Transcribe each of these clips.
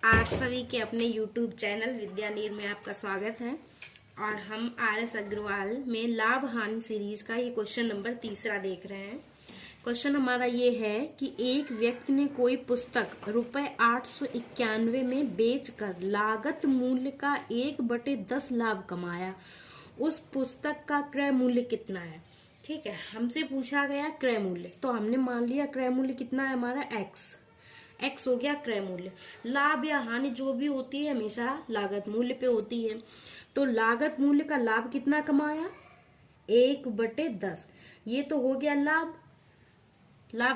आप सभी के अपने YouTube चैनल विद्यानीर में आपका स्वागत है। और हम RS अग्रवाल में लाभ हानि सीरीज का ये क्वेश्चन नंबर 3 देख रहे हैं। क्वेश्चन हमारा ये है कि एक व्यक्ति ने कोई पुस्तक ₹891 में बेचकर लागत मूल्य का 1/10 लाभ कमाया। उस पुस्तक का क्रय मूल्य कितना है? ठीक है, हमसे पूछा गया क्रय मूल्य, तो हमने मान लिया क्रय मूल्य कितना है हमारा एक्स हो गया क्रय मूल्य। लाभ या हानि जो भी होती है हमेशा लागत मूल्य पे होती है। तो लागत मूल्य का लाभ कितना कमाया? 1/10। ये तो हो गया लाभ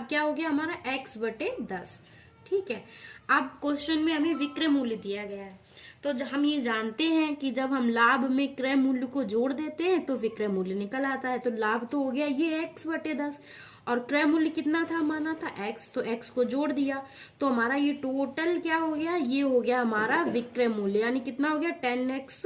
क्या हो गया हमारा? x/10। ठीक है, अब क्वेश्चन में हमें विक्रय मूल्य दिया गया है, तो हम ये जानते हैं कि जब हम लाभ में क्रय मूल्य को जोड़ देते हैं तो विक्रय मूल्य निकल आता है। तो लाभ तो हो गया ये x/10 और क्रय मूल्य कितना था? माना था x, तो x को जोड़ दिया तो हमारा ये टोटल क्या हो गया? ये हो गया हमारा विक्रय मूल्य, यानी कितना हो गया? 10x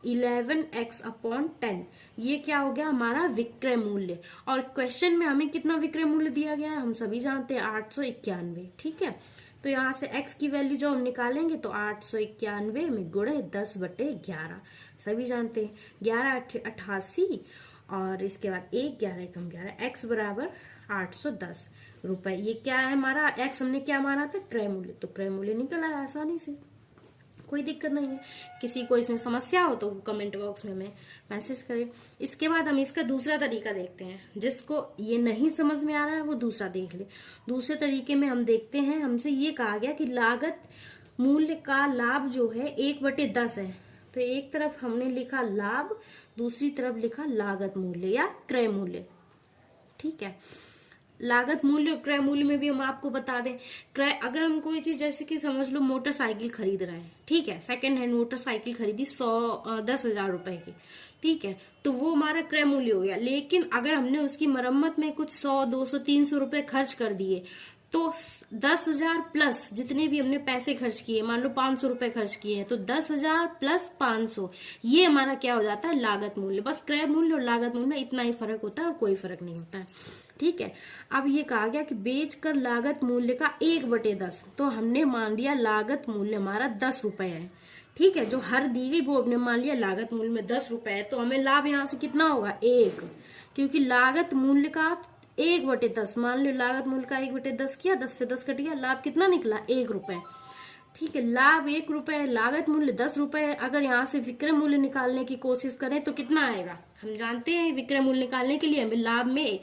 11x/10। ये क्या हो गया हमारा विक्रय मूल्य। और क्वेश्चन में हमें कितना विक्रय मूल्य दिया गया है हम सभी जानते हैं 891। ठीक है, तो यहाँ से x की वैल्यू जो हम निकालेंगे तो 891 में गुणे 10/11 सभी जानते हैं 11 88 और इसके बाद 1 11 एकम 11 x बराबर 810 रुपए। ये क्या है हमारा x? हमने क्या माना था? क्रय मूल्य। तो क्रय मूल्य निकल आया आसानी से, कोई दिक्कत नहीं है। किसी को इसमें समस्या हो तो कमेंट बॉक्स में हमें मैसेज करें। इसके बाद हम इसका दूसरा तरीका देखते हैं। जिसको ये नहीं समझ में आ रहा है वो दूसरा देख ले। दूसरे तरीके में हम देखते हैं, हमसे ये कहा गया कि लागत मूल्य का लाभ जो है 1/10 है। तो एक तरफ हमने लिखा लाभ, दूसरी तरफ लिखा लागत मूल्य या क्रय मूल्य। ठीक है, लागत मूल्य और क्रय मूल्य में भी हम आपको बता दें, क्रय अगर हम कोई चीज जैसे कि समझ लो मोटरसाइकिल खरीद रहे हैं, ठीक है, सेकंड हैंड मोटरसाइकिल खरीदी 10,000 रुपए की, ठीक है, तो वो हमारा क्रय मूल्य हो गया। लेकिन अगर हमने उसकी मरम्मत में कुछ 100 200 300 रुपए खर्च कर दिए तो 10,000 प्लस जितने भी हमने पैसे खर्च किए, मान लो 500 रुपए खर्च किए हैं, तो 10,000 प्लस 500 ये हमारा क्या हो जाता है? लागत मूल्य। बस क्रय मूल्य और लागत मूल्य में इतना ही फर्क होता है और कोई फर्क नहीं होता है। ठीक है, अब ये कहा गया कि बेचकर लागत मूल्य का 1/10, तो हमने मान लिया लागत मूल्य हमारा 10 रुपए है। ठीक है, जो हर दी गई वो हमने मान लिया लागत मूल्य में 10 रुपए है, तो हमें लाभ यहाँ से कितना होगा? 1, क्योंकि लागत मूल्य का 1/10 मान लो, लागत मूल्य का 1/10 किया, 10 से 10 कट गया, लाभ कितना निकला? 1 रुपए। ठीक है, लाभ 1 रुपए है, लागत मूल्य 10 रुपए है। अगर यहाँ से विक्रय मूल्य निकालने की कोशिश करें तो कितना आएगा? हम जानते हैं विक्रय मूल्य निकालने के लिए हमें लाभ में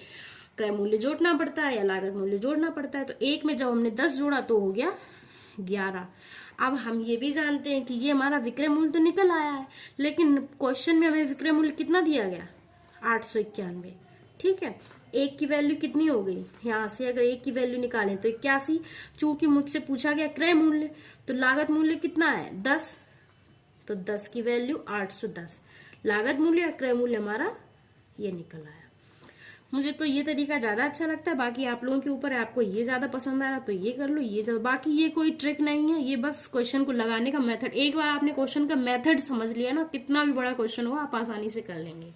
क्रय मूल्य जोड़ना पड़ता है या लागत मूल्य जोड़ना पड़ता है। तो एक में जब हमने 10 जोड़ा तो हो गया 11। अब हम ये भी जानते हैं कि ये हमारा विक्रय मूल्य तो निकल आया है, लेकिन क्वेश्चन में हमें विक्रय मूल्य कितना दिया गया? 891। ठीक है, एक की वैल्यू कितनी हो गई? यहाँ से अगर एक की वैल्यू निकालें तो 81। चूंकि मुझसे पूछा गया क्रय मूल्य, तो लागत मूल्य कितना है? 10, तो 10 की वैल्यू 810। लागत मूल्य या क्रय मूल्य हमारा ये निकल आया। मुझे तो ये तरीका ज्यादा अच्छा लगता है, बाकी आप लोगों के ऊपर है, आपको ये ज्यादा पसंद आ रहा तो ये कर लो, ये बाकी ये कोई ट्रिक नहीं है, ये बस क्वेश्चन को लगाने का मेथड। एक बार आपने क्वेश्चन का मेथड समझ लिया ना, कितना भी बड़ा क्वेश्चन हो आप आसानी से कर लेंगे।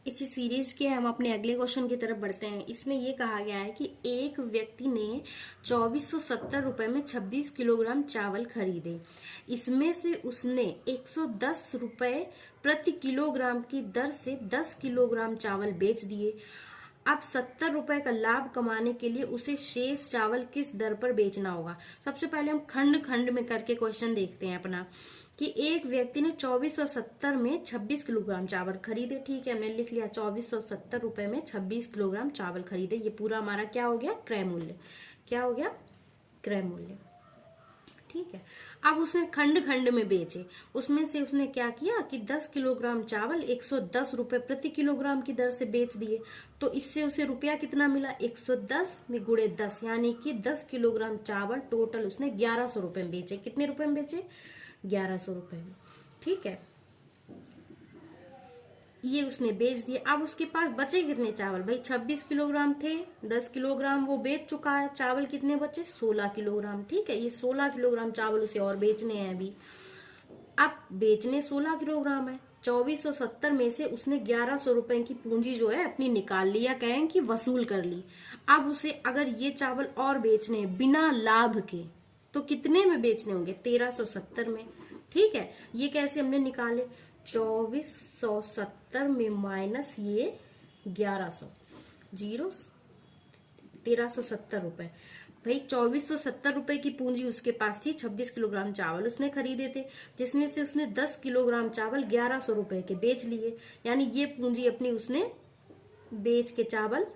इसी सीरीज के हम अपने अगले क्वेश्चन की तरफ बढ़ते हैं। इसमें ये कहा गया है कि एक व्यक्ति ने 2470 रुपए में 26 किलोग्राम चावल खरीदे। इसमें से उसने 110 रुपए प्रति किलोग्राम की दर से 10 किलोग्राम चावल बेच दिए। अब 70 रुपए का लाभ कमाने के लिए उसे शेष चावल किस दर पर बेचना होगा? सबसे पहले हम खंड खंड में करके क्वेश्चन देखते हैं अपना, कि एक व्यक्ति ने 2470 में 26 किलोग्राम चावल खरीदे। ठीक है, हमने लिख लिया 2470 रुपए में 26 किलोग्राम चावल खरीदे। ये पूरा हमारा क्या हो गया? क्रय मूल्य। क्या हो गया? क्रय मूल्य। ठीक है, अब उसने खंड खंड में बेचे, उसमें से उसने क्या किया कि 10 किलोग्राम चावल 110 रुपए प्रति किलोग्राम की दर से बेच दिए। तो इससे उसे रुपया कितना मिला? 110 में गुणे 10, यानी कि 10 किलोग्राम चावल टोटल उसने 1100 रुपए में बेचे। कितने रुपए में बेचे? 1100 रुपए में। ठीक है, ये उसने बेच दिए। अब उसके पास बचे कितने चावल? भाई 26 किलोग्राम थे, 10 किलोग्राम वो बेच चुका है, चावल कितने बचे? 16 किलोग्राम। ठीक है, ये 16 किलोग्राम चावल उसे और बेचने हैं अभी। अब बेचने 16 किलोग्राम है, 2470 में से उसने 1100 रुपए की पूंजी जो है अपनी निकाल ली, या कहें कि वसूल कर ली। अब उसे अगर ये चावल और बेचने बिना लाभ के, तो कितने में बेचने होंगे? 1370 में। ठीक है, ये कैसे हमने निकाले? 2470 में माइनस ये 1100, 1370 रुपए। भाई 2470 रुपए की पूंजी उसके पास थी, 26 किलोग्राम चावल उसने खरीदे थे, जिसमें से उसने 10 किलोग्राम चावल 1100 रुपए के बेच लिए। यानी ये पूंजी अपनी उसने बेच के चावल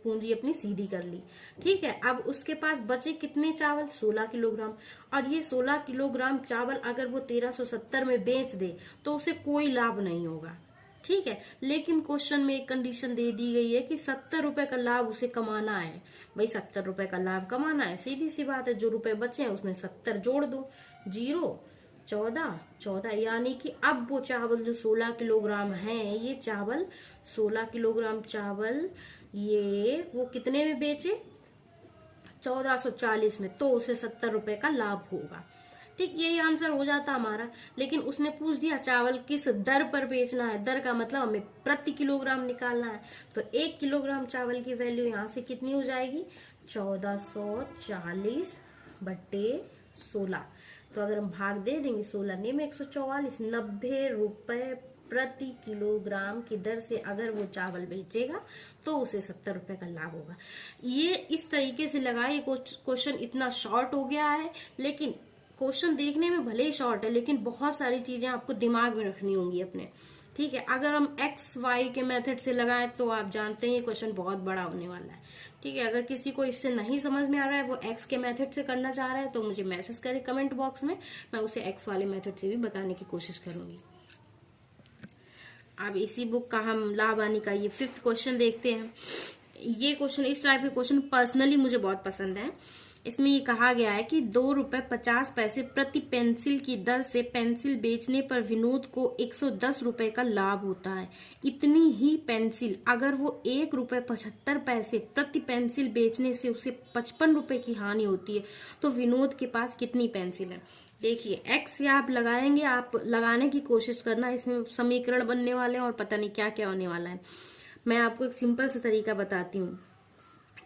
पूंजी अपनी सीधी कर ली। ठीक है, अब उसके पास बचे कितने चावल? 16 किलोग्राम। और ये 16 किलोग्राम चावल अगर वो 1370 में बेच दे तो उसे कोई लाभ नहीं होगा। ठीक है, लेकिन क्वेश्चन में एक कंडीशन दे दी गई है कि 70 रुपए का लाभ उसे कमाना है। भाई 70 रुपए का लाभ कमाना है, सीधी सी बात है, जो रुपए बचे हैं उसमें 70 जोड़ दो, 0 14 14, यानी कि अब वो चावल जो 16 किलोग्राम है, ये चावल 16 किलोग्राम चावल ये वो कितने में बेचे? 1440 में, तो उसे 70 रुपए का लाभ होगा। ठीक, यही आंसर हो जाता हमारा। लेकिन उसने पूछ दिया चावल किस दर पर बेचना है। दर का मतलब हमें प्रति किलोग्राम निकालना है। तो 1 किलोग्राम चावल की वैल्यू यहाँ से कितनी हो जाएगी? 1440 बट्टे 16। तो अगर हम भाग दे देंगे 16 ने में 144, 90 रुपए प्रति किलोग्राम की दर से अगर वो चावल बेचेगा तो उसे 70 रुपए का लाभ होगा। ये इस तरीके से लगा। ये क्वेश्चन इतना शॉर्ट हो गया है, लेकिन क्वेश्चन देखने में भले ही शॉर्ट है, लेकिन बहुत सारी चीजें आपको दिमाग में रखनी होंगी अपने। ठीक है, अगर हम एक्स वाई के मेथड से लगाएं तो आप जानते हैं ये क्वेश्चन बहुत बड़ा होने वाला है। ठीक है, अगर किसी को इससे नहीं समझ में आ रहा है, वो एक्स के मेथड से करना चाह रहा है, तो मुझे मैसेज करे कमेंट बॉक्स में, मैं उसे एक्स वाले मेथड से भी बताने की कोशिश करूंगी। अब इसी बुक का हम लाभ हानि का ये 5th क्वेश्चन देखते हैं। ये क्वेश्चन, इस टाइप के क्वेश्चन पर्सनली मुझे बहुत पसंद है। इसमें ये कहा गया है कि 2 रुपए 50 पैसे प्रति पेंसिल की दर से पेंसिल बेचने पर विनोद को 110 रुपए का लाभ होता है। इतनी ही पेंसिल अगर वो 1 रुपए 75 पैसे प्रति पेंसिल बेचने से उसे 55 रुपए की हानि होती है, तो विनोद के पास कितनी पेंसिल है? देखिए, एक्स या आप लगाएंगे, आप लगाने की कोशिश करना, इसमें समीकरण बनने वाले हैं और पता नहीं क्या क्या होने वाला है। मैं आपको एक सिंपल सा तरीका बताती हूँ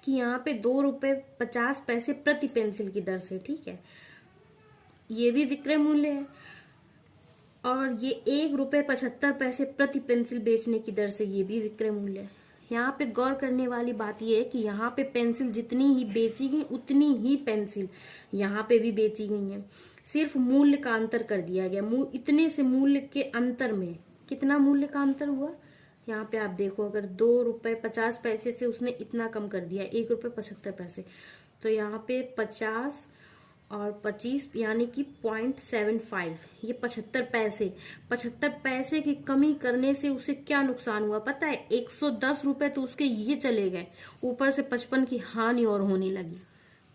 कि यहाँ पे 2 रुपए 50 पैसे प्रति पेंसिल की दर से, ठीक है, ये भी विक्रय मूल्य है, और ये 1 रुपए 75 पैसे प्रति पेंसिल बेचने की दर से ये भी विक्रय मूल्य है। यहाँ पे गौर करने वाली बात ये है कि यहाँ पे पेंसिल जितनी ही बेची गई उतनी ही पेंसिल यहाँ पे भी बेची गई है। सिर्फ मूल्य का अंतर कर दिया गया। इतने से मूल्य के अंतर में कितना मूल्य का अंतर हुआ? यहाँ पे आप देखो, अगर 2 रुपए 50 पैसे से उसने इतना कम कर दिया, 1 रुपए 75 पैसे, तो यहाँ पे 50 और 25 यानी कि 0.75, ये 75 पैसे की कमी करने से उसे क्या नुकसान हुआ पता है? 110 रुपए तो उसके ये चले गए, ऊपर से 55 की हानि और होने लगी।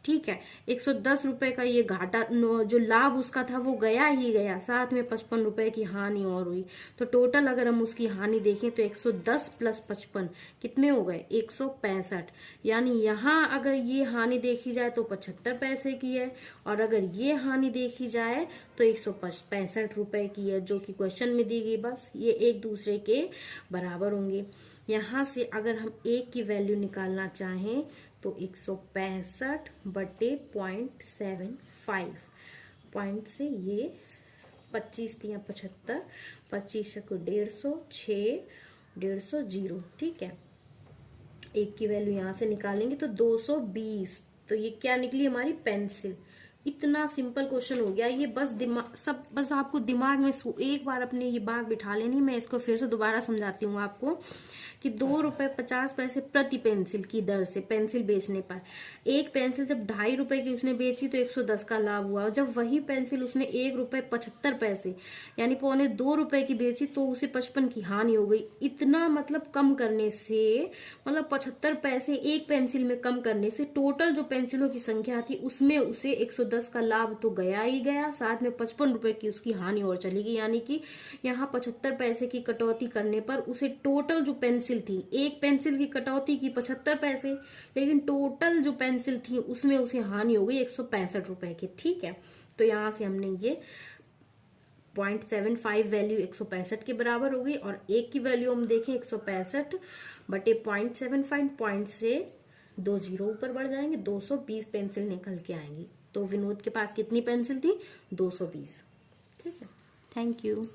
ठीक है, 110 रुपए का ये घाटा, जो लाभ उसका था वो गया ही गया, साथ में 55 रुपए की हानि और हुई। तो टोटल अगर हम उसकी हानि देखें तो 110 प्लस 55 कितने हो गए? 165। यानी यहाँ अगर ये हानि देखी जाए तो 75 पैसे की है, और अगर ये हानि देखी जाए तो 165 रुपए की है, जो कि क्वेश्चन में दी गई। बस ये एक दूसरे के बराबर होंगे। यहाँ से अगर हम एक की वैल्यू निकालना चाहें तो 165 बटे 0.75, पॉइंट से ये 25 या 75, 25 को 150, 6, 150, 0। ठीक है, एक की वैल्यू यहां से निकालेंगे तो 220, तो ये क्या निकली? हमारी पेंसिल। इतना सिंपल क्वेश्चन हो गया ये। बस आपको दिमाग में एक बार अपने ये बात बिठा लेनी। मैं इसको फिर से दोबारा समझाती हूँ आपको कि 2 रुपए 50 पैसे प्रति पेंसिल की दर से पेंसिल बेचने पर, एक पेंसिल जब 2.5 रुपए की उसने बेची तो 110 का लाभ हुआ। जब वही पेंसिल उसने 1 रुपए 75 पैसे यानी 1.25 रुपए की बेची तो उसे 55 की हानि हो गई। इतना मतलब कम करने से, मतलब 75 पैसे एक पेंसिल में कम करने से टोटल जो पेंसिलों की संख्या थी उसमें उसे 110 का लाभ तो गया ही गया, साथ में 55 रुपए की उसकी हानि और चली गई। यानी कि यहाँ 75 पैसे की कटौती करने पर उसे टोटल जो पेंसिल थी, एक पेंसिल की कटौती की 75 पैसे, लेकिन टोटल जो पेंसिल थी उसमें उसे हानि हो गई 165 रुपए की। ठीक है, तो यहां से हमने ये 0.75 वैल्यू 165 के बराबर हो गई, और एक की वैल्यू हम देखें 165 बटे 0.75, पॉइंट से 2 जीरो ऊपर बढ़ जाएंगे, 220 पेंसिल निकल के आएंगी। तो विनोद के पास कितनी पेंसिल थी? 220। ठीक है, थैंक यू।